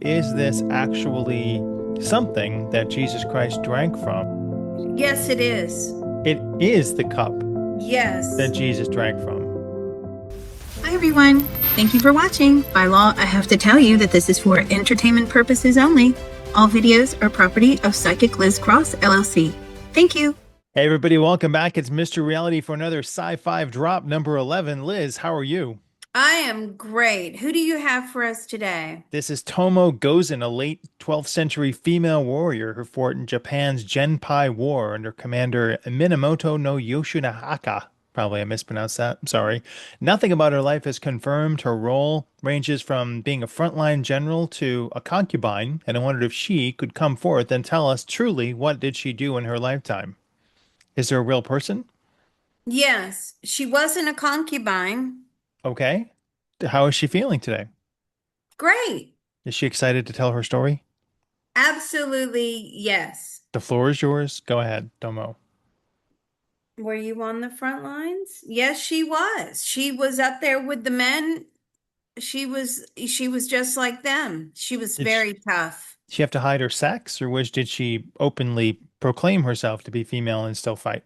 Is this actually something that Jesus Christ drank from? Yes, it is. It is the cup that Yes. Jesus drank from. Hi everyone. Thank you for watching. By law, I have to tell you that this is for entertainment purposes only. All videos are property of Psychic Liz Cross, LLC. Thank you. Hey, everybody, welcome back. It's Mr. Reality for another Sci-5 Drop number 11. Liz, how are you? I am great. Who do you have for us today? This is Tomoe Gozen, a late 12th century female warrior who fought in Japan's Genpei War under Commander Minamoto no Yoshinaka. Probably I mispronounced that. I'm sorry. Nothing about her life is confirmed. Her role ranges from being a frontline general to a concubine, and I wondered if she could come forth and tell us truly what did she do in her lifetime. Is there a real person? Yes, she wasn't a concubine. Okay. How is she feeling today? Great. Is she excited to tell her story? Absolutely, yes. The floor is yours. Go ahead, Tomo. Were you on the front lines? Yes, she was. She was up there with the men. She was just like them. She was Did she very tough. have to hide her sex, or did she openly proclaim herself to be female and still fight?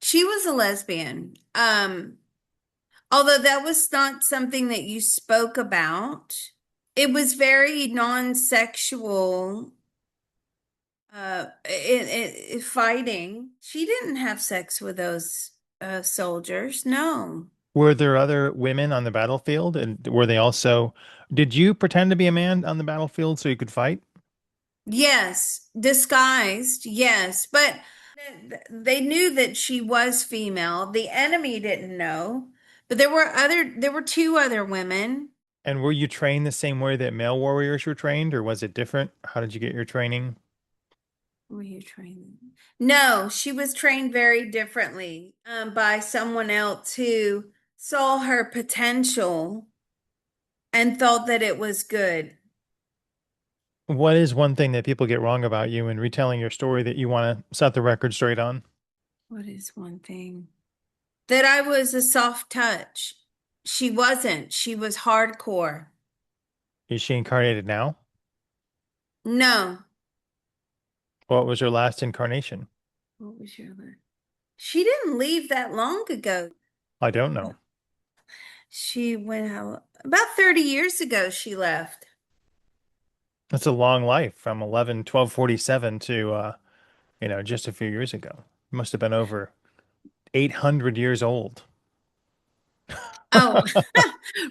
She was a lesbian. Although that was not something that you spoke about, it was very non-sexual fighting. She didn't have sex with those soldiers. No. Were there other women on the battlefield, and were they also? Did you pretend to be a man on the battlefield so you could fight? Yes, disguised. Yes, but they knew that she was female. The enemy didn't know, but there were two other women. And were you trained the same way that male warriors were trained, or was it different? How did you get your training? Were you trained? No, she was trained very differently by someone else who saw her potential and thought that it was good. What is one thing that people get wrong about you in retelling your story that you want to set the record straight on? What is one thing? That I was a soft touch. She wasn't. She was hardcore. Is she incarnated now? No. What was her last incarnation? What was your other? She didn't leave that long ago. I don't know. She went out about 30 years ago, she left. That's a long life from 11/12/47 to just a few years ago. Must have been over 800 years old. Oh,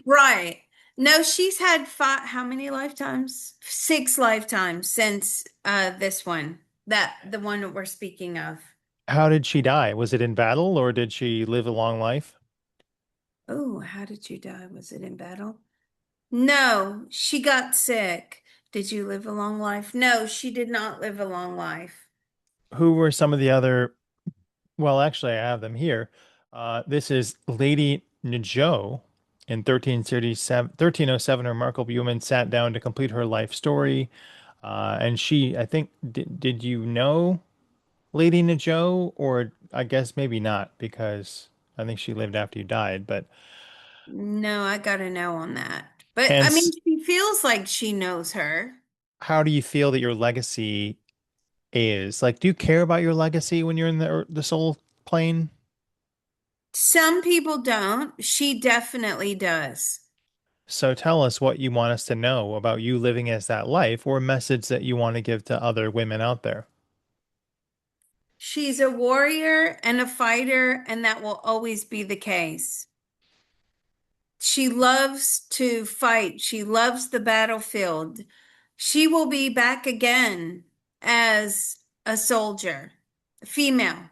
right. No, she's had five, how many lifetimes? Six lifetimes since this one, that the one that we're speaking of. How did she die? Was it in battle or did she live a long life? Oh, how did you die? Was it in battle? No, she got sick. Did you live a long life? No, she did not live a long life. Who were some of the other? Well, actually, I have them here. This is Lady Njo in 1307. A remarkable woman sat down to complete her life story. And she, I think, did you know Lady Njo? Or I guess maybe not, because I think she lived after you died. But No, I got a no on that. But and I mean, she feels like she knows her. how do you feel that your legacy is? Like, do you care about your legacy when you're in the soul plane? Some people don't. She definitely does. So tell us what you want us to know about you living as that life, or a message that you want to give to other women out there. She's a warrior and a fighter, and that will always be the case. She loves to fight. She loves the battlefield. She will be back again as a soldier, female.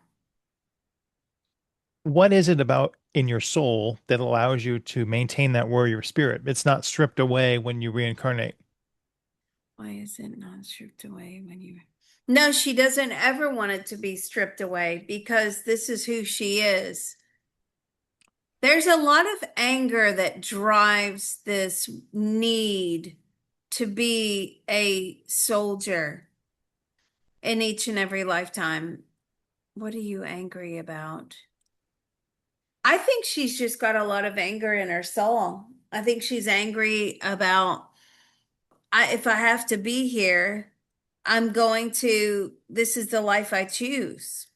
What is it about in your soul that allows you to maintain that warrior spirit? It's not stripped away when you reincarnate. Why is it not stripped away when you? No, she doesn't ever want it to be stripped away because this is who she is. There's a lot of anger that drives this need to be a soldier in each and every lifetime. What are you angry about? I think she's just got a lot of anger in her soul. I think she's angry about if I have to be here, I'm going to, this is the life I choose.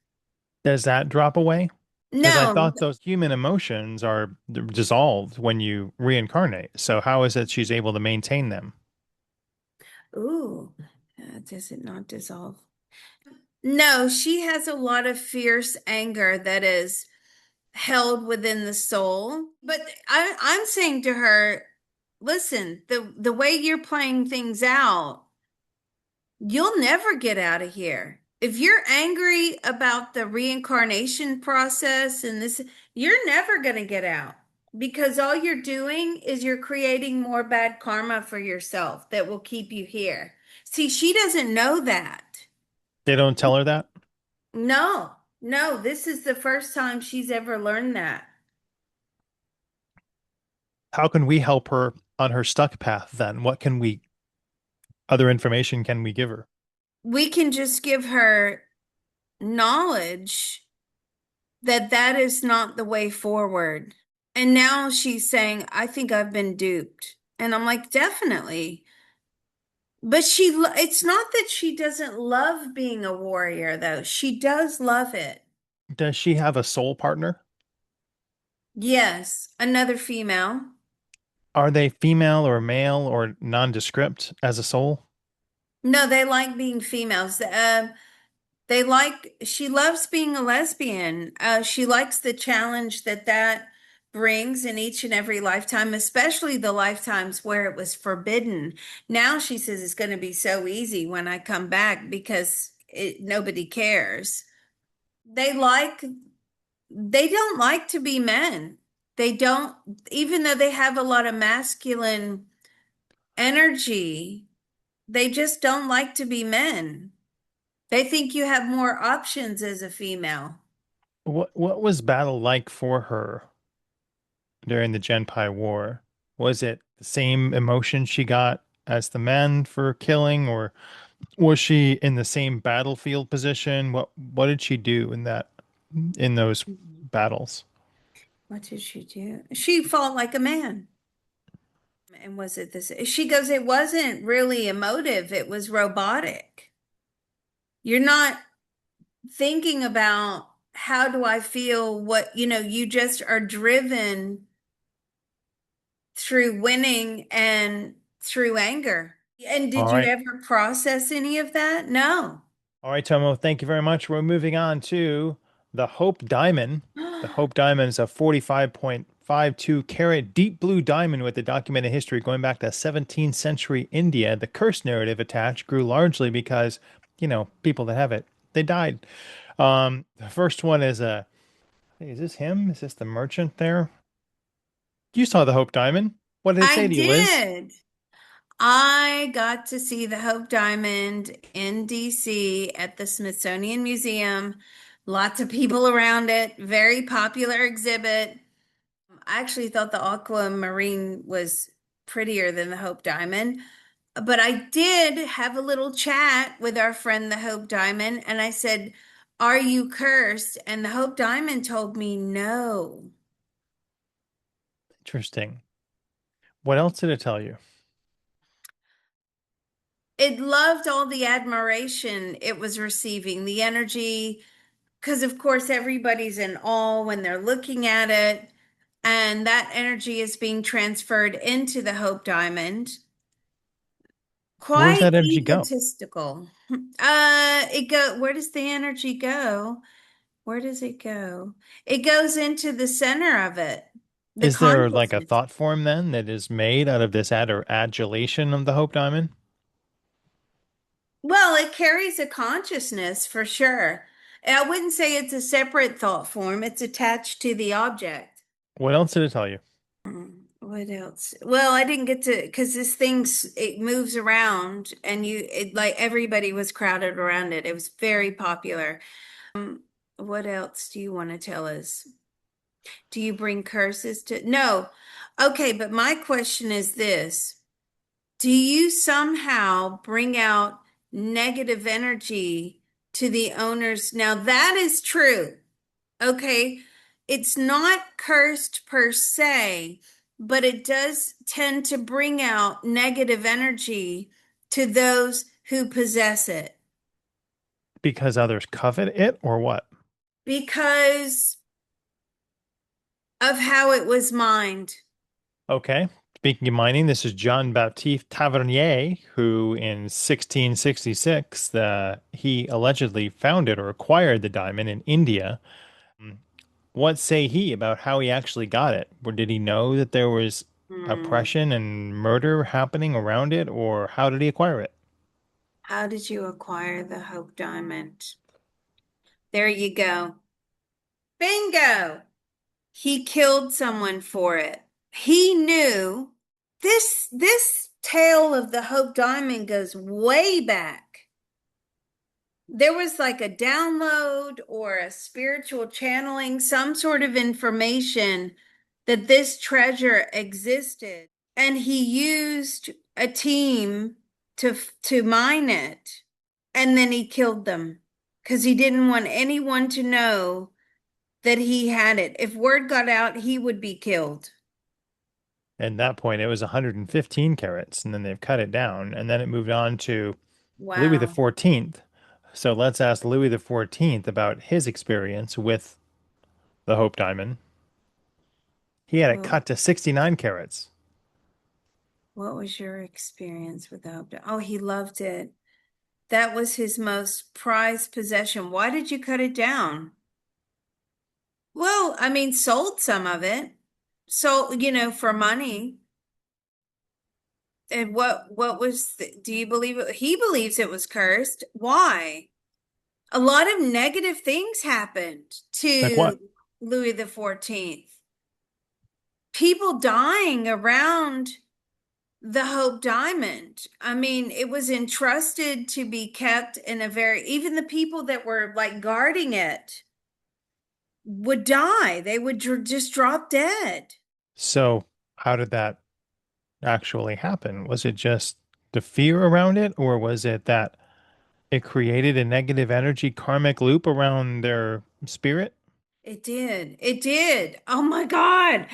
Does that drop away? Because I No. thought those human emotions are dissolved when you reincarnate. So how is it she's able to maintain them? Ooh, does it not dissolve? No, she has a lot of fierce anger that is held within the soul. But I'm saying to her, listen, the way you're playing things out, you'll never get out of here. If you're angry about the reincarnation process and this, you're never going to get out because all you're doing is you're creating more bad karma for yourself that will keep you here. See, she doesn't know that. They don't tell her that? No, no, this is the first time she's ever learned that. How can we help her on her stuck path then? Other information can we give her? We can just give her knowledge that that is not the way forward. And now she's saying, I think I've been duped. And I'm like, definitely. But it's not that she doesn't love being a warrior, though. She does love it. Does she have a soul partner? Yes, another female. Are they female or male or nondescript as a soul? No, they like being females. She loves being a lesbian. She likes the challenge that that brings in each and every lifetime, especially the lifetimes where it was forbidden. Now she says it's going to be so easy when I come back because nobody cares. They like, they don't like to be men. They don't, even though they have a lot of masculine energy, they just don't like to be men. They think you have more options as a female. What was battle like for her during the Genpai War? Was it the same emotion she got as the men for killing, or was she in the same battlefield position? What did she do in those battles? What did she do? She fought like a man. And was it this? She goes, it wasn't really emotive, it was robotic. You're not thinking about how do I feel, you just are driven through winning and through anger. And did All you right. ever process any of that? No. All right, Tomo, thank you very much. We're moving on to the Hope Diamond. The Hope Diamond is a 45.52 carat deep blue diamond with a documented history going back to 17th century India. The curse narrative attached grew largely because, people that have it, they died. The first one is hey, is this him? Is this the merchant there? You saw the Hope Diamond. What did it say I to you, Liz? did. I got to see the Hope Diamond in DC at the Smithsonian Museum. Lots of people around it. Very popular exhibit. I actually thought the aquamarine was prettier than the Hope Diamond. But I did have a little chat with our friend, the Hope Diamond, and I said, are you cursed? And the Hope Diamond told me no. Interesting. What else did it tell you? It loved all the admiration it was receiving, the energy, because of course everybody's in awe when they're looking at it, and that energy is being transferred into the Hope Diamond. Where does Quite that energy go? egotistical. Where does the energy go? Where does it go? It goes into the center of it, the Is there like a consciousness. thought form then that is made out of this adulation of the Hope Diamond? Well, it carries a consciousness for sure. I wouldn't say it's a separate thought form, it's attached to the object. What else did it tell you? What else? Well, I didn't get to because it moves around and like everybody was crowded around it. It was very popular. What else do you want to tell us? Do you bring curses to? No. Okay, but my question is this. Do you somehow bring out negative energy to the owners? Now that is true. Okay. It's not cursed per se, but it does tend to bring out negative energy to those who possess it Because others covet it or what? because of how it was mined. Okay. Speaking of mining, this is John Baptiste Tavernier, who in 1666, he allegedly founded or acquired the diamond in India. What say he about how he actually got it? Or did he know that there was Hmm. oppression and murder happening around it, or how did he acquire it? How did you acquire the Hope Diamond? There you go. Bingo! He killed someone for it. He knew this tale of the Hope Diamond goes way back. There was like a download or a spiritual channeling, some sort of information that this treasure existed. And he used a team to mine it. And then he killed them because he didn't want anyone to know that he had it. If word got out, he would be killed. At that point, it was 115 carats, and then they've cut it down, and then it moved on to Louis the Wow. 14th. So let's ask Louis the 14th about his experience with the Hope Diamond. He had it Well, cut to 69 carats. what was your experience with the Hope Diamond? Oh, he loved it. That was his most prized possession. Why did you cut it down? Well, I mean, sold some of it. So, for money. And what was do you believe it? He believes it was cursed. Why? A lot of negative things happened Like to what? Louis the 14th. People dying around the Hope Diamond. I mean, it was entrusted to be kept in a even the people that were like guarding it would die. They would just drop dead. So, how did that actually happen? Was it just the fear around it, or was it that it created a negative energy karmic loop around their spirit? It did. It did. Oh my God.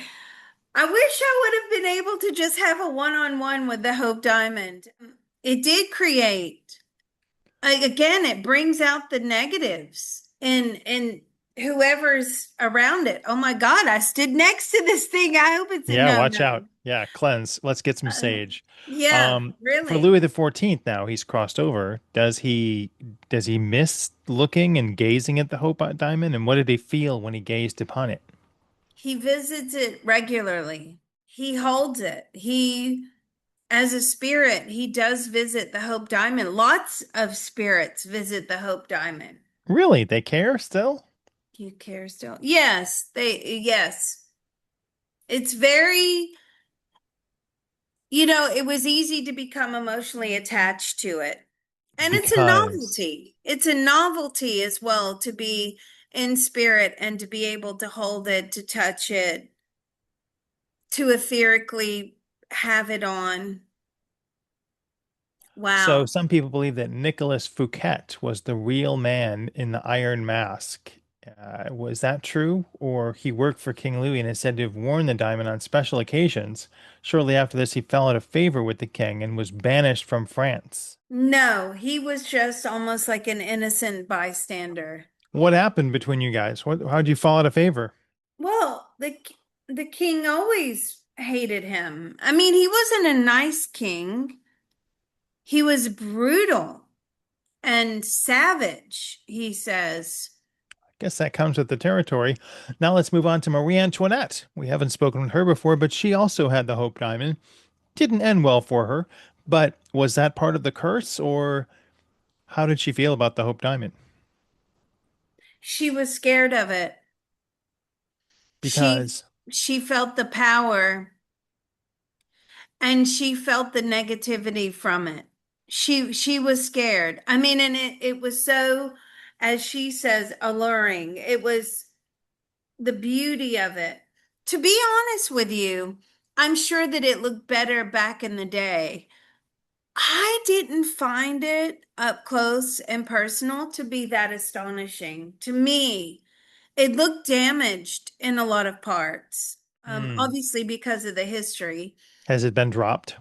I wish I would have been able to just have a one-on-one with the Hope Diamond. It did create. Again, it brings out the negatives in whoever's around it. Oh my God, I stood next to this thing. I hope it's a Yeah, watch no-no. out. Yeah, cleanse. Let's get some Uh, sage. yeah, For really. Louis the 14th now, he's crossed over. Does he miss looking and gazing at the Hope Diamond? And what did he feel when he gazed upon it? He visits it regularly. He holds it. As a spirit, he does visit the Hope Diamond. Lots of spirits visit the Hope Diamond. Really? They care still? You care still? Yes. It's very, it was easy to become emotionally attached to it. And it's a Because novelty. It's a novelty as well to be in spirit and to be able to hold it, to touch it, to etherically have it on. so Wow. some people believe that Nicholas Fouquet was the real man in the Iron Mask. Was that true? Or he worked for King Louis and is said to have worn the diamond on special occasions. Shortly after this, he fell out of favor with the king and was banished from France. No, he was just almost like an innocent bystander. What happened between you guys? How'd you fall out of favor? Well, the king always hated him. I mean, he wasn't a nice king. He was brutal and savage, he says. Guess that comes with the territory. Now let's move on to Marie Antoinette. We haven't spoken with her before, but she also had the Hope Diamond. Didn't end well for her, but was that part of the curse, or how did she feel about the Hope Diamond? She was scared of it. She Because she felt the power and she felt the negativity from it. She was scared. I mean, and it was so, as she says, alluring. It was the beauty of it. To be honest with you, I'm sure that it looked better back in the day. I didn't find it up close and personal to be that astonishing. To me, it looked damaged in a lot of parts. Hmm. Obviously because of the history. Has it been dropped?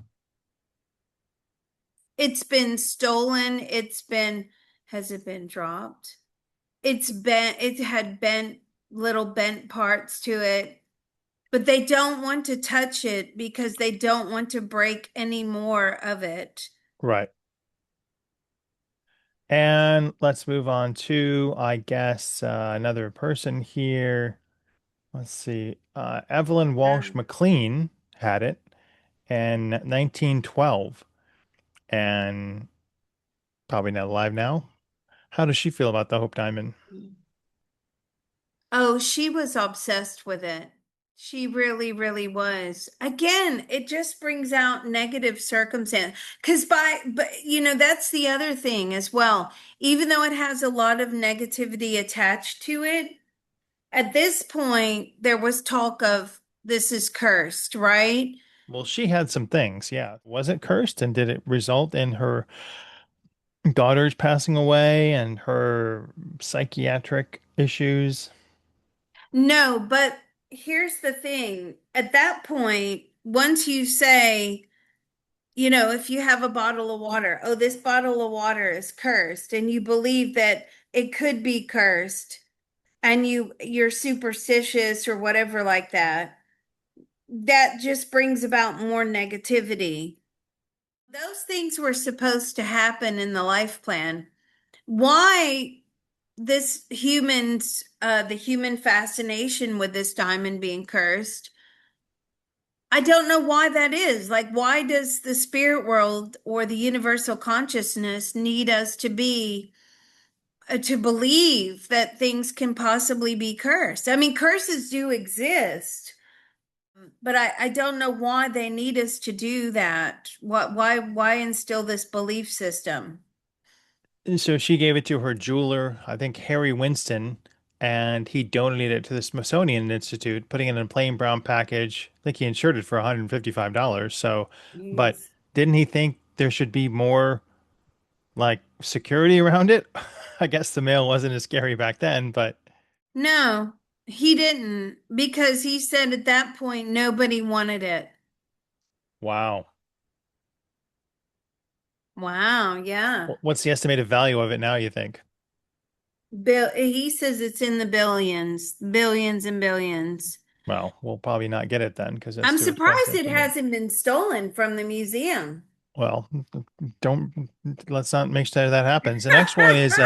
It's been stolen. Has it been dropped? It had bent little bent parts to it, but they don't want to touch it because they don't want to break any more of it. Right. And let's move on to, I guess, another person here. Let's see. Evelyn Yeah. Walsh McLean had it in 1912 and probably not alive now. How does she feel about the Hope Diamond? Oh, she was obsessed with it. She really, really was. Again, it just brings out negative circumstance. Because but that's the other thing as well. Even though it has a lot of negativity attached to it, at this point, there was talk of this is cursed, right? Well, she had some things, yeah. Was it cursed and did it result in her daughters passing away and her psychiatric issues? No, but here's the thing. At that point, once you say, if you have a bottle of water, oh, this bottle of water is cursed, and you believe that it could be cursed, and you're superstitious or whatever like that, that just brings about more negativity. Those things were supposed to happen in the life plan. Why the human fascination with this diamond being cursed? I don't know why that is. Like, why does the spirit world or the universal consciousness need us to believe that things can possibly be cursed? I mean, curses do exist, but I don't know why they need us to do that. Why instill this belief system? So she gave it to her jeweler, I think Harry Winston, and he donated it to the Smithsonian Institute, putting it in a plain brown package. I think he insured it for $155. So, but Yes. didn't he think there should be more like security around it? I guess the mail wasn't as scary back then, but No, he didn't because he said at that point nobody wanted it. wow. Wow, yeah. What's the estimated value of it now, you think? He says it's in the billions, billions and billions. Well, we'll probably not get it then because it's I'm too surprised expensive it to me. hasn't been stolen from the museum. Well, don't let's not make sure that happens. The next one is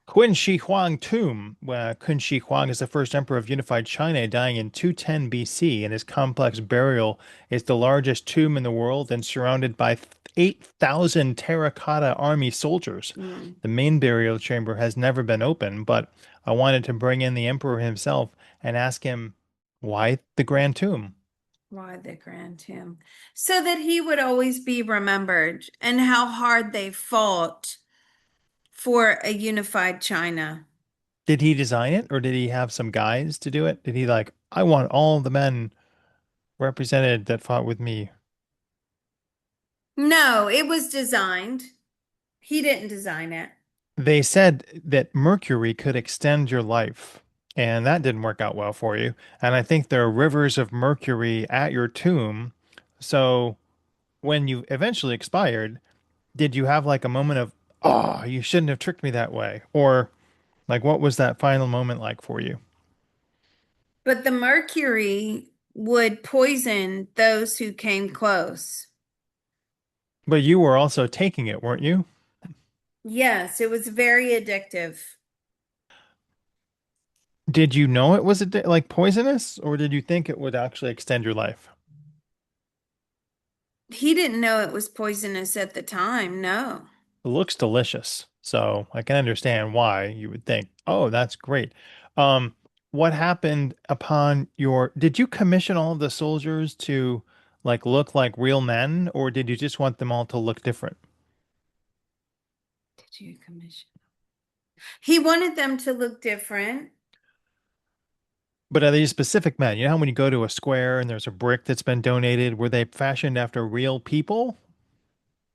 Qin Shi Huang tomb. Qin Shi Huang is the first emperor of unified China, dying in 210 BC, and his complex burial is the largest tomb in the world and surrounded by 8,000 terracotta army soldiers. Hmm. The main burial chamber has never been opened, but I wanted to bring in the emperor himself and ask him why the grand tomb. Why they grant him? So that he would always be remembered and how hard they fought for a unified China. Did he design it or did he have some guys to do it? Did he like, I want all the men represented that fought with me? No, it was designed. He didn't design it. They said that Mercury could extend your life, and that didn't work out well for you. And I think there are rivers of Mercury at your tomb. So when you eventually expired, did you have like a moment of, oh, you shouldn't have tricked me that way? Or like, what was that final moment like for you? But the mercury would poison those who came close. But you were also taking it, weren't you? Yes, it was very addictive. Did you know it was like poisonous, or did you think it would actually extend your life? He didn't know it was poisonous at the time, no. It looks delicious, so I can understand why you would think, "Oh, that's great." Um, what happened upon your, did you commission all of the soldiers to like look like real men, or did you just want them all to look different? Did you commission? He wanted them to look different. But are these specific men? You know how when you go to a square and there's a brick that's been donated, were they fashioned after real people?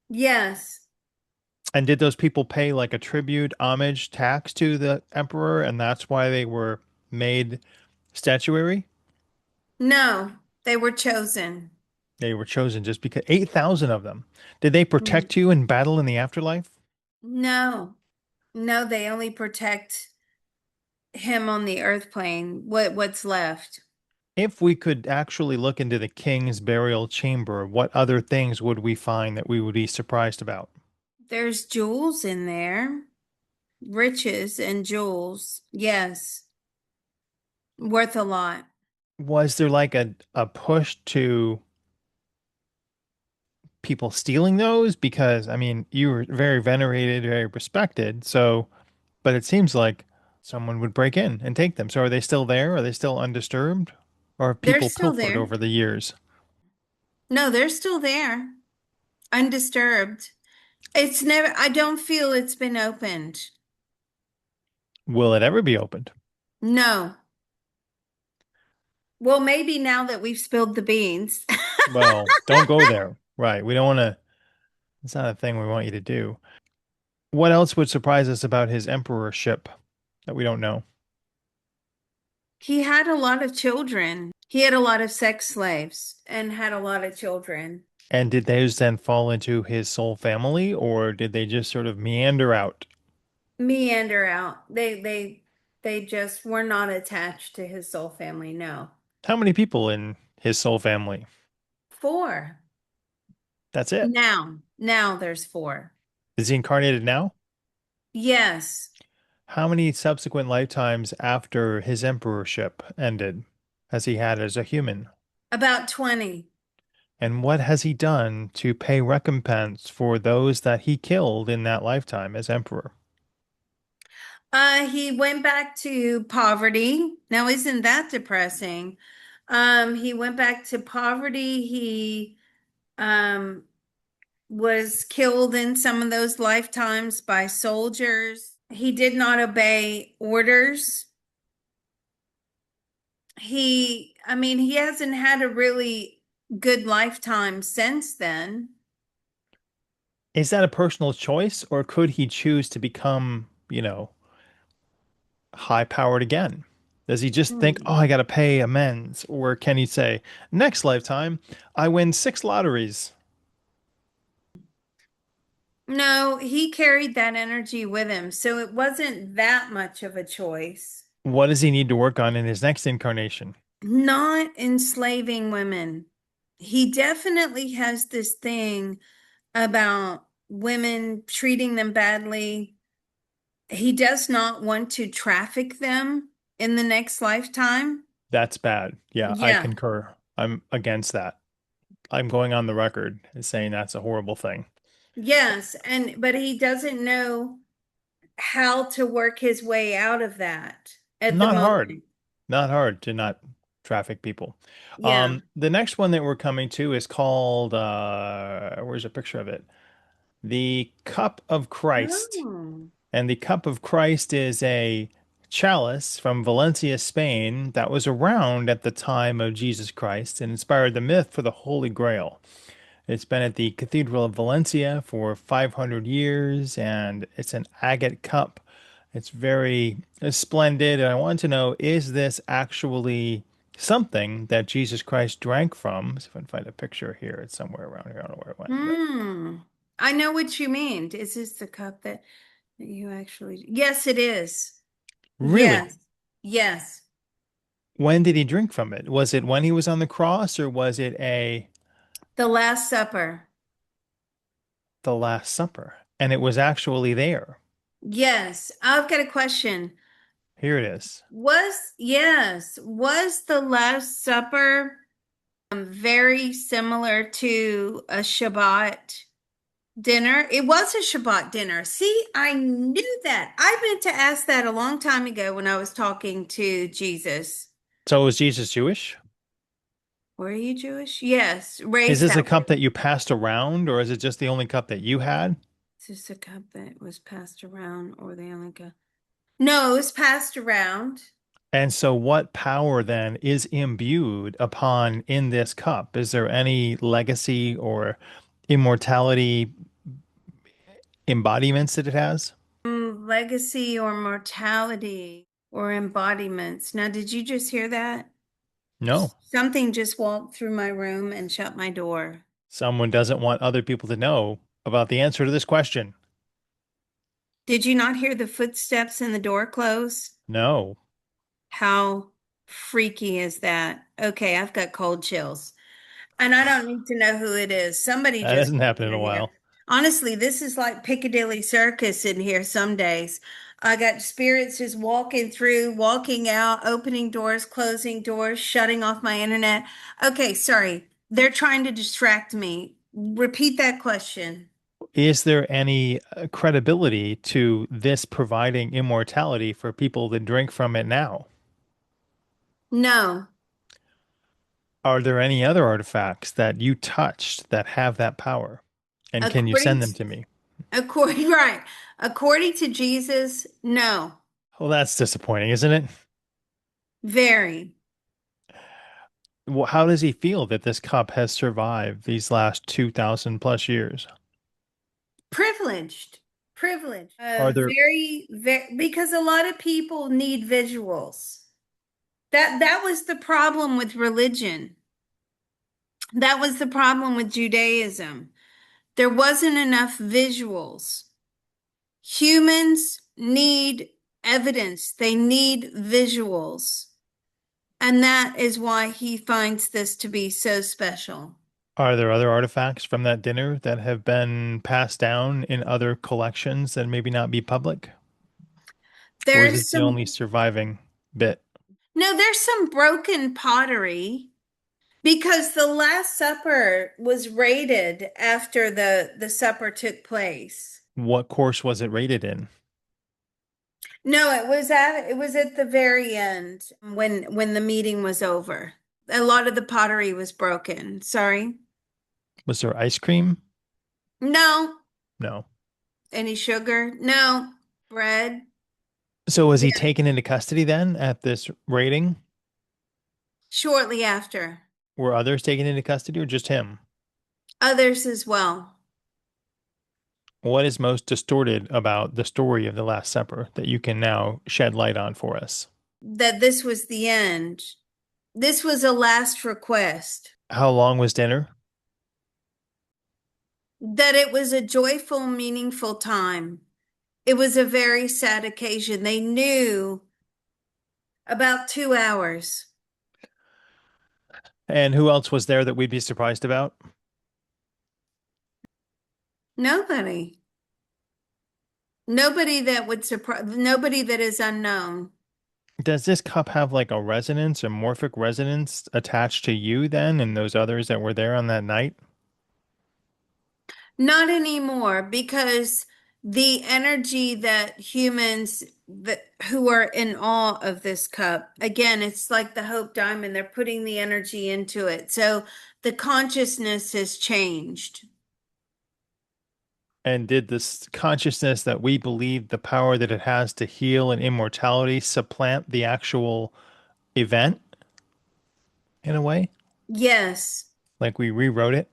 Yes. And did those people pay like a tribute, homage, tax to the emperor, and that's why they were made statuary? No, they were chosen. They were chosen just because 8,000 of them. Did they Mm. protect you in battle in the afterlife? No, no, they only protect him on the earth plane. What's left? If we could actually look into the king's burial chamber, what other things would we find that we would be surprised about? There's jewels in there, riches and jewels. Yes, worth a lot. Was there like a push to people stealing those? Because, I mean, you were very venerated, very respected. So, but it seems like someone would break in and take them. So are they still there? Are they still undisturbed? Or have They're people still pilfered there. over the years? No, they're still there, undisturbed. It's never, I don't feel it's been opened. Will it ever be opened? No. Well, maybe now that we've spilled the beans. Well, don't go there. Right. We don't want to, it's not a thing we want you to do. What else would surprise us about his emperorship that we don't know? He had a lot of children. He had a lot of sex slaves and had a lot of children. And did those then fall into his sole family, or did they just sort of meander out? Meander out. They just were not attached to his soul family. No. How many people in his sole family? Four. That's it. Now there's four. Is he incarnated now? Yes, How many subsequent lifetimes after his emperorship ended has he had as a human? about 20. And what has he done to pay recompense for those that he killed in that lifetime as emperor? He went back to poverty. Now, isn't that depressing? He went back to poverty. He um was killed in some of those lifetimes by soldiers. He did not obey orders. I mean, he hasn't had a really good lifetime since then. Is that a personal choice, or could he choose to become, high powered again? Does he just think, oh, Hmm. I got to pay amends? Or can he say, next lifetime, I win six lotteries? No, he carried that energy with him, so it wasn't that much of a choice. What does he need to work on in his next incarnation? Not enslaving women. He definitely has this thing about women treating them badly. He does not want to traffic them in the next lifetime. That's bad. Yeah, I Yeah. concur. I'm against that. I'm going on the record as saying that's a horrible thing. Yes, and but he doesn't know how to work his way out of that at the Not hard. moment. Not hard to not traffic people. Yeah. The next one that we're coming to is called where's a picture of it? The Cup of Christ. Oh. And the Cup of Christ is a chalice from Valencia, Spain, that was around at the time of Jesus Christ and inspired the myth for the Holy Grail. It's been at the Cathedral of Valencia for 500 years, and it's an agate cup. It's very splendid, and I want to know, is this actually something that Jesus Christ drank from? See if I can find a picture here. It's somewhere around here. I don't know where it went, but Hmm. I know what you mean. Is this the cup that you actually? Yes, it is. really, Yes. Yes. when did he drink from it? Was it when he was on the cross, or was it The Last Supper. the Last Supper? And it was actually there. Yes. I've got a question. Here it is. Was the Last Supper very similar to a Shabbat dinner? It was a Shabbat dinner. See, I knew that. I meant to ask that a long time ago when I was talking to Jesus. So was Jesus Jewish? Were you Jewish? Yes, Is raised this a that way. cup that you passed around, or is it just the only cup that you had? Is this a cup that was passed around or the only cup? No, it was passed around. And so, what power then is imbued upon in this cup? Is there any legacy or immortality embodiments that it has? Legacy or mortality or embodiments. Now, did you just hear that? No. Something just walked through my room and shut my door. Someone doesn't want other people to know about the answer to this question. Did you not hear the footsteps in the door close? No. How freaky is that? Okay, I've got cold chills. And I don't need to know who it is. Somebody That just hasn't walked happened in a through here. while. Honestly, this is like Piccadilly Circus in here some days. I got spirits just walking through, walking out, opening doors, closing doors, shutting off my internet. Okay, sorry. They're trying to distract me. Repeat that question. Is there any credibility to this providing immortality for people that drink from it now? No. Are there any other artifacts that you touched that have that power? And can you According send to, them to me? right. According to Jesus, no. Well, that's disappointing, isn't it? Very Well, how does he feel that this cup has survived these last 2000 plus years? privileged. Privileged. Are there Very, because a lot of people need visuals. That was the problem with religion. That was the problem with Judaism. There wasn't enough visuals. Humans need evidence. They need visuals. And that is why he finds this to be so special. are there other artifacts from that dinner that have been passed down in other collections that maybe not be public? Or is There's this the only some, surviving bit? no, there's some broken pottery because the Last Supper was raided after the supper took place. What course was it rated in? No, it was at the very end when the meeting was over. A lot of the pottery was broken. Sorry. Was there ice cream? No. No. Any sugar? No. Bread? So was he Yeah. taken into custody then at this raiding? Shortly after. Were others taken into custody or just him? Others as well. What is most distorted about the story of the Last Supper that you can now shed light on for us? That this was the end. This was a last request. How long was dinner? That it was a joyful, meaningful time. It was a very sad occasion. They knew about 2 hours. And who else was there that we'd be surprised about? Nobody. Nobody that would surprise, nobody that is unknown. Does this cup have like a resonance, a morphic resonance attached to you then and those others that were there on that night? Not anymore, because the energy that humans that who are in awe of this cup, again, it's like the Hope Diamond, they're putting the energy into it. So the consciousness has changed. And did this consciousness that we believe the power that it has to heal and immortality supplant the actual event in a way? Yes. Like we rewrote it?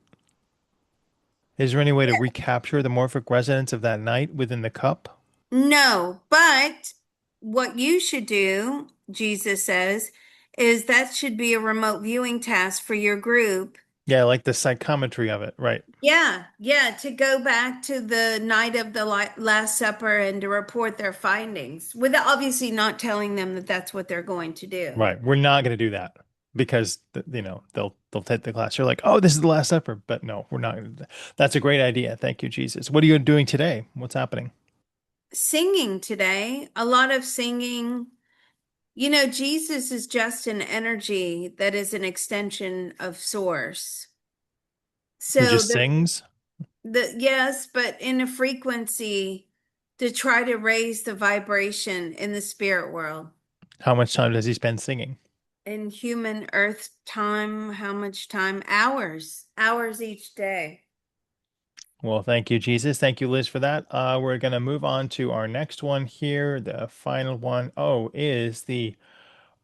Is there any way to recapture the morphic resonance of that night within the cup? No, but what you should do, Jesus says, is that should be a remote viewing task for your group. Yeah, like the psychometry of it, right? Yeah, yeah, to go back to the night of the Last Supper and to report their findings, with obviously not telling them that that's what they're going to do. Right. We're not going to do that because they'll take the class. You're like, oh, this is the Last Supper, but no, we're not. That's a great idea. Thank you, Jesus. What are you doing today? What's happening? Singing today, a lot of singing. Jesus is just an energy that is an extension of Source. Who So just sings? the yes, but in a frequency to try to raise the vibration in the spirit world. How much time does he spend singing? In human earth time, how much time? Hours each day. Well, thank you, Jesus. Thank you, Liz, for that. We're going to move on to our next one here. The final one, oh, is the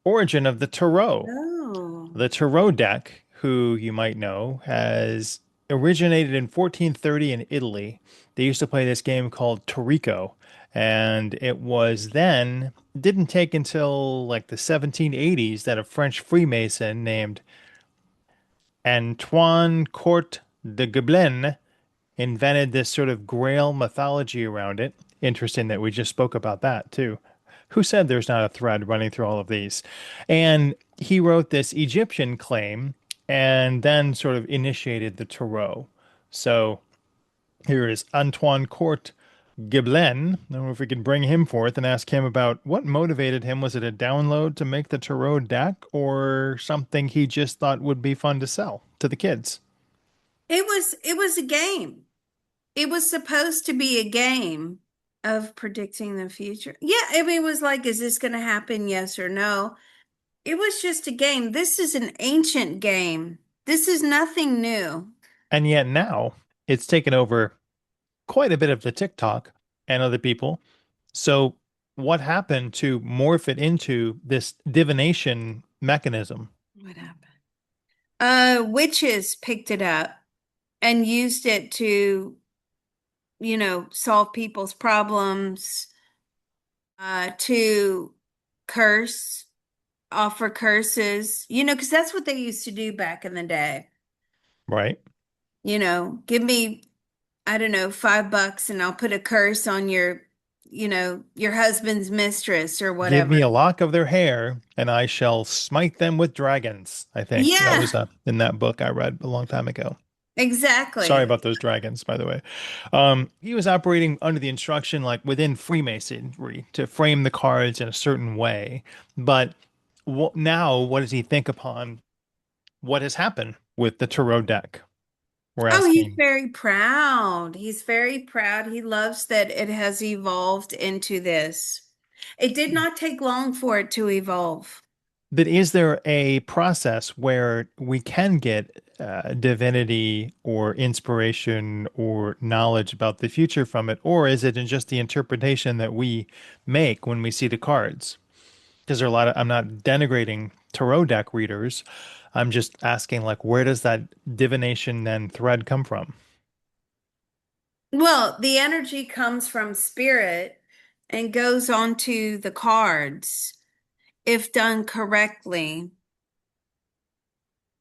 origin of the tarot. Oh, The tarot deck, who you might know, has originated in 1430 in Italy. They used to play this game called Torrico, and it was then didn't take until like the 1780s that a French Freemason named Antoine Court de Gobelin invented this sort of Grail mythology around it. Interesting that we just spoke about that too. Who said there's not a thread running through all of these? And he wrote this Egyptian claim and then sort of initiated the Tarot. So here is Antoine Court Gibelin. I don't know if we can bring him forth and ask him about what motivated him. Was it a download to make the Tarot deck or something he just thought would be fun to sell to the kids? It was a game. It was supposed to be a game of predicting the future. Yeah, I mean, it was like, is this going to happen? Yes or no? It was just a game. This is an ancient game. This is nothing new. And yet now it's taken over quite a bit of the TikTok and other people. So what happened to morph it into this divination mechanism? What happened? Witches picked it up and used it to, solve people's problems, to curse, offer curses, because that's what they used to do back in the day. Right? Give me, I don't know, $5 and I'll put a curse on your husband's mistress or Give whatever. me a lock of their hair, and I shall smite them with dragons. I think that Yeah, was in that book I read a long time ago. Sorry exactly. about those dragons, by the way. He was operating under the instruction, like within Freemasonry, to frame the cards in a certain way. But now, what does he think upon what has happened with the Tarot deck? We're Oh, he's asking. very proud. He's very proud. He loves that it has evolved into this. It did not take long for it to evolve. But is there a process where we can get divinity or inspiration or knowledge about the future from it, or is it in just the interpretation that we make when we see the cards? Because there are a lot of, I'm not denigrating tarot deck readers. I'm just asking, like, where does that divination and thread come from? Well, the energy comes from spirit and goes onto the cards if done correctly.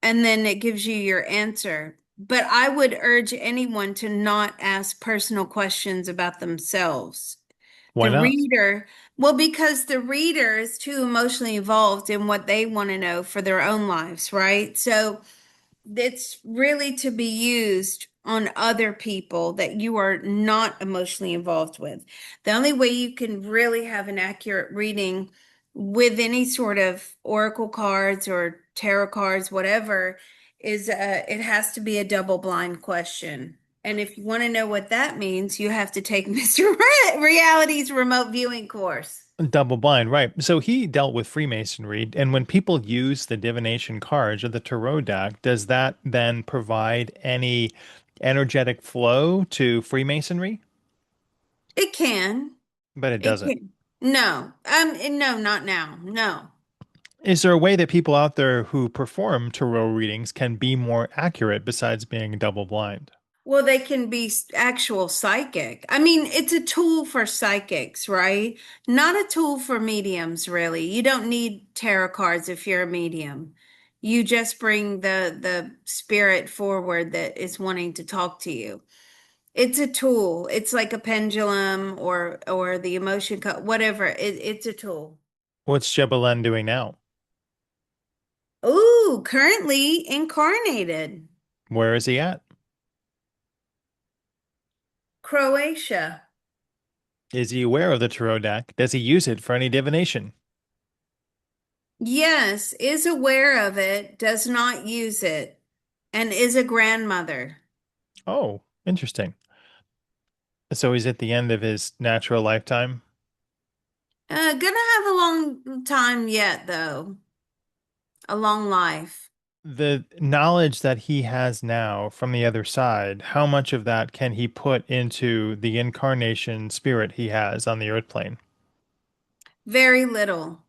And then it gives you your answer. But I would urge anyone to not ask personal questions about themselves. Why The not? reader, well, because the reader is too emotionally involved in what they want to know for their own lives, right? So it's really to be used on other people that you are not emotionally involved with. The only way you can really have an accurate reading with any sort of oracle cards or tarot cards, whatever, is it has to be a double blind question. And if you want to know what that means, you have to take Mr. Reality's remote viewing course. Double blind, right. So he dealt with Freemasonry, and when people use the divination cards or the tarot deck, does that then provide any energetic flow to Freemasonry? It can. But it It doesn't. can. No. No, not now. No. Is there a way that people out there who perform tarot readings can be more accurate besides being double blind? Well, they can be actual psychic. I mean, it's a tool for psychics, right? Not a tool for mediums, really. You don't need tarot cards if you're a medium. You just bring the spirit forward that is wanting to talk to you. It's a tool. It's like a pendulum or the emotion whatever. It's a tool. What's Jebelen doing now? Ooh, currently incarnated. Where is he at? Croatia. Is he aware of the tarot deck? Does he use it for any divination? Yes, is aware of it, does not use it, and is a grandmother. Oh, interesting. So he's at the end of his natural lifetime. Gonna have a long time yet, though. A long life. The knowledge that he has now from the other side, how much of that can he put into the incarnation spirit he has on the earth plane? Very little.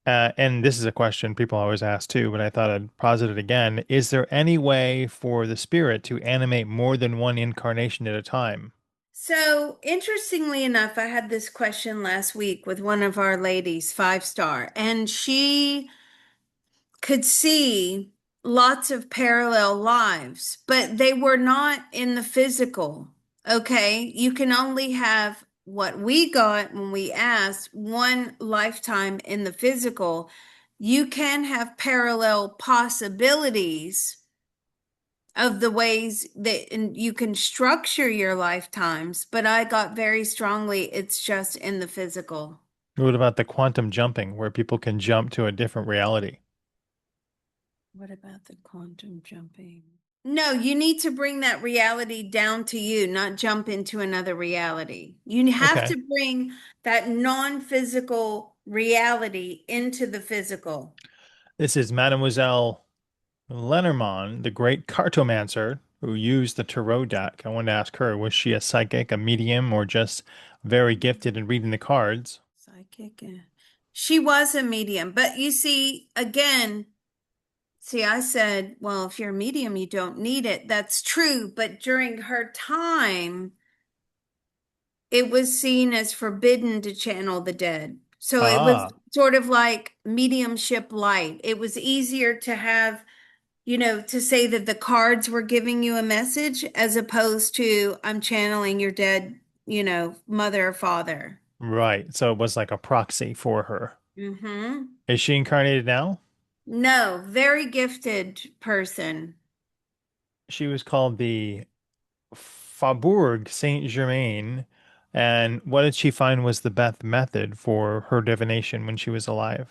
And this is a question people always ask too, but I thought I'd posit it again. Is there any way for the spirit to animate more than one incarnation at a time? So, interestingly enough, I had this question last week with one of our ladies, 5 star, and she could see lots of parallel lives, but they were not in the physical. Okay. You can only have what we got when we asked one lifetime in the physical. You can have parallel possibilities of the ways that and you can structure your lifetimes, but I got very strongly it's just in the physical. What about the quantum jumping, where people can jump to a different reality? What about the quantum jumping? No, you need to bring that reality down to you, not jump into another reality. You have Okay. to bring that non-physical reality into the physical. This is Mademoiselle Lenormand, the great cartomancer who used the tarot deck. I wanted to ask her, was she a psychic, a medium, or just very gifted in reading the cards? Psychic. She was a medium, but you see, again, see, I said, well, if you're a medium, you don't need it. That's true. But during her time, it was seen as forbidden to channel the dead. So it was Ah, sort of like mediumship light. It was easier to have, to say that the cards were giving you a message as opposed to I'm channeling your dead, mother or father. right. So it was like a proxy for her. Mm-hmm. Is she incarnated now? No, very gifted person. She was called the Faubourg Saint-Germain. And what did she find was the best method for her divination when she was alive?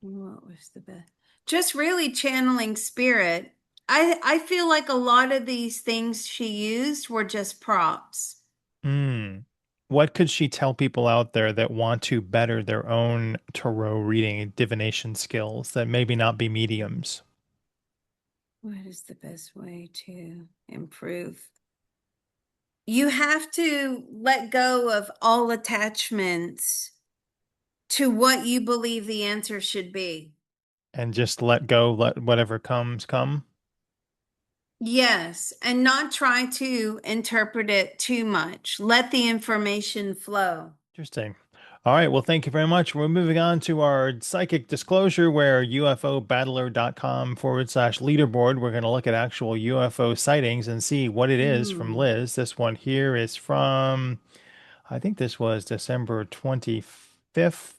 What was the best? Just really channeling spirit. I feel like a lot of these things she used were just props. Hmm. What could she tell people out there that want to better their own tarot reading and divination skills that maybe not be mediums? What is the best way to improve? You have to let go of all attachments to what you believe the answer should be. And just let go, let whatever comes come? Yes, and not try to interpret it too much. Let the information flow. Interesting. All right. Well, thank you very much. We're moving on to our psychic disclosure where ufobattler.com/leaderboard. We're going to look at actual UFO sightings and see what it is from Hmm. Liz. This one here is from, I think this was December 25th,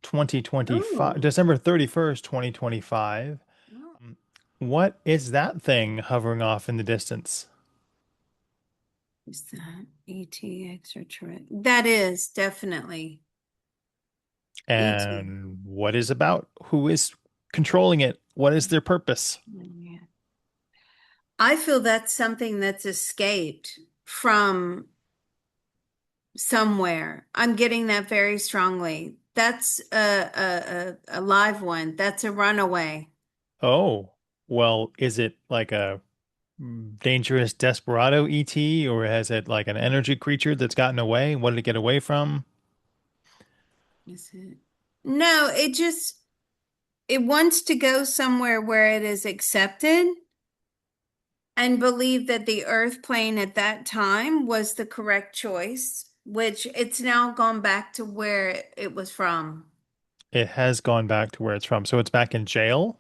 2025, Oh, December 31st, 2025. well, What is that thing hovering off in the distance? is that ET extraterrestrial? That is definitely ET. And what is about? Who is controlling it? What is their purpose? Yeah. I feel that's something that's escaped from somewhere. I'm getting that very strongly. That's a live one. That's a runaway. Oh, well, is it like a dangerous desperado ET, or has it like an energy creature that's gotten away? What did it get away from? Is it? No, it wants to go somewhere where it is accepted and believe that the earth plane at that time was the correct choice, which it's now gone back to where it was from. It has gone back to where it's from. So it's back in jail.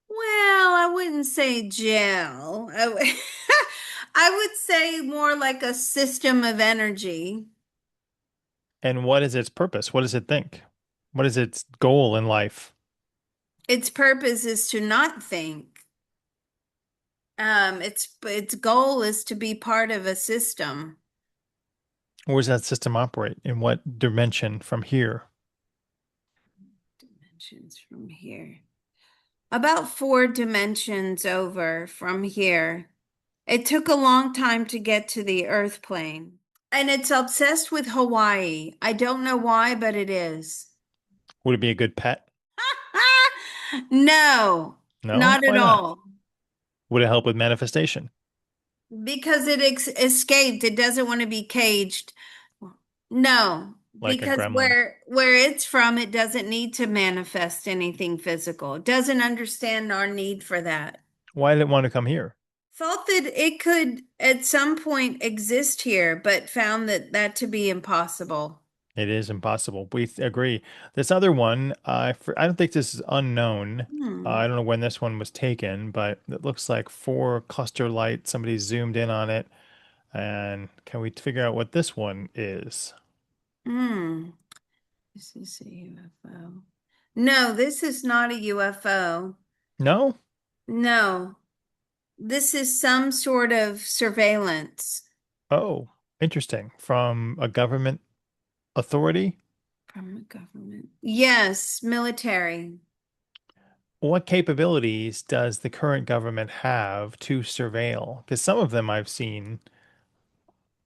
Well, I wouldn't say gel. I would say more like a system of energy. And what is its purpose? What does it think? What is its goal in life? Its purpose is to not think. Its goal is to be part of a system. Where does that system operate? In what dimension from here? Dimensions from here. About 4 dimensions over from here. It took a long time to get to the Earth plane. And it's obsessed with Hawaii. I don't know why, but it is. Would it be a good pet? No, No? not at Why not? all. Would it help with manifestation? Because it escaped. It doesn't want to be caged. No, like a Because gremlin. where it's from, it doesn't need to manifest anything physical. It doesn't understand our need for that. Why did it want to come here? Thought that it could at some point exist here, but found that to be impossible. It is impossible. We agree. This other one, I don't think this is unknown. Hmm. I don't know when this one was taken, but it looks like four cluster light. Somebody zoomed in on it. And can we figure out what this one is? Hmm. This is a UFO. No, this is not a UFO. No? No, this is some sort of surveillance Oh, interesting. From a government authority? from a government. Yes, military. What capabilities does the current government have to surveil? Because some of them I've seen,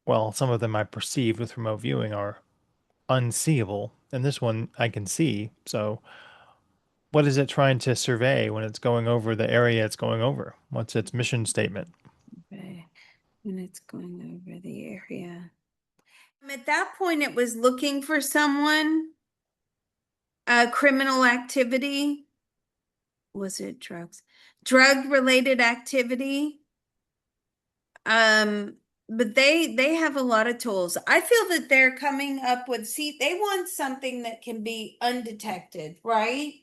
well, some of them I perceived with remote viewing are unseeable, and this one I can see. So, what is it trying to survey when it's going over the area it's going over? What's its mission statement? Okay. When it's going over the area. At that point, it was looking for someone, criminal activity. Was it drugs? Drug related activity. Um, but they have a lot of tools. I feel that they're coming up with, see, they want something that can be undetected, right?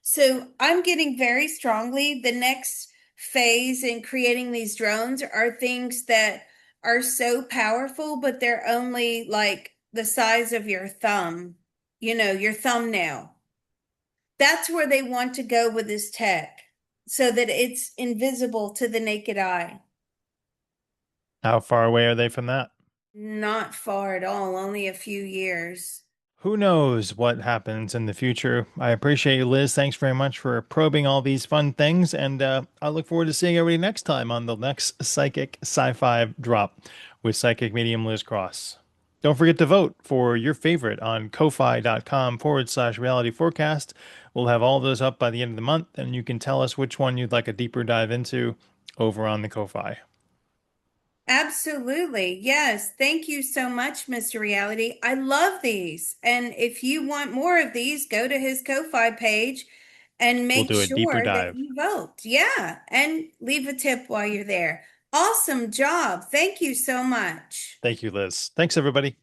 So I'm getting very strongly the next phase in creating these drones are things that are so powerful, but they're only like the size of your thumb, your thumbnail. That's where they want to go with this tech so that it's invisible to the naked eye. How far away are they from that? Not far at all, only a few years. Who knows what happens in the future? I appreciate you, Liz. Thanks very much for probing all these fun things, and I look forward to seeing everybody next time on the next Psychic Sci-Fi Drop with Psychic Medium Liz Cross. Don't forget to vote for your favorite on ko-fi.com/reality forecast. We'll have all those up by the end of the month, and you can tell us which one you'd like a deeper dive into over on the Ko-fi. Absolutely. Yes. Thank you so much, Mr. Reality. I love these. And if you want more of these, go to his Ko-Fi page and We'll make do a deeper sure that dive. you vote. Yeah. And leave a tip while you're there. Awesome job. Thank you so much. Thank you, Liz. Thanks, everybody.